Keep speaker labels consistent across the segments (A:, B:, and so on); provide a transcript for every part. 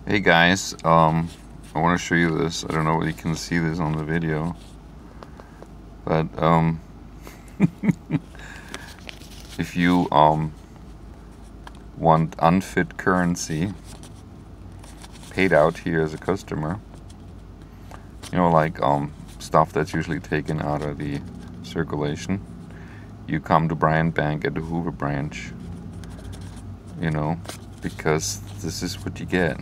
A: Hey guys, I want to show you this. I don't know whether you can see this on the video, but if you want unfit currency paid out here as a customer, you know, like stuff that's usually taken out of the circulation, you come to Bryant Bank at the Hoover branch, you know, because this is what you get.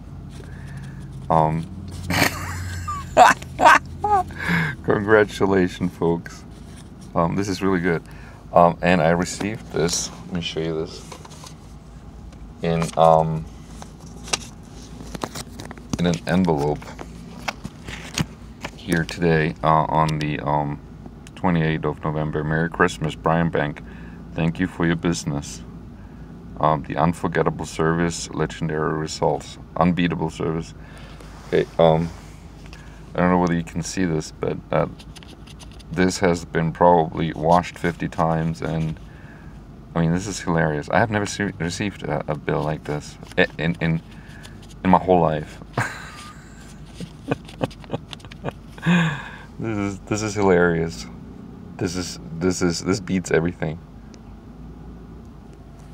A: Congratulations, folks. This is really good. And I received this. Let me show you this. In an envelope here today on the 28th of November. Merry Christmas, Bryant Bank. Thank you for your business. The unforgettable service, legendary results, unbeatable service. Okay, I don't know whether you can see this, but this has been probably washed 50 times, and I mean, this is hilarious. I have never received a bill like this in my whole life. This is hilarious. This beats everything.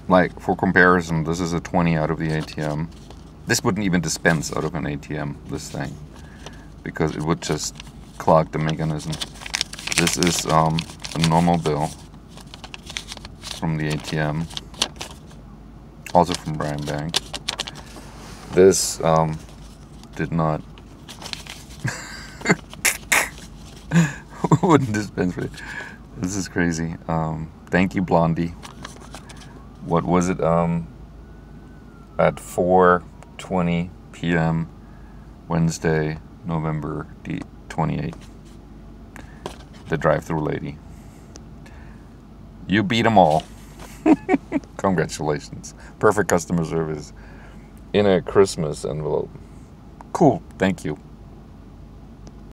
A: Like, for comparison, this is a 20 out of the ATM. This wouldn't even dispense out of an ATM, this thing, because it would just clog the mechanism. This is a normal bill from the ATM, also from Bryant Bank. This did not wouldn't dispense with it. This is crazy. Thank you, Blondie. What was it? At 4:20 p.m. Wednesday, November 28th. The drive-thru lady. You beat them all. Congratulations. Perfect customer service in a Christmas envelope. Cool. Thank you.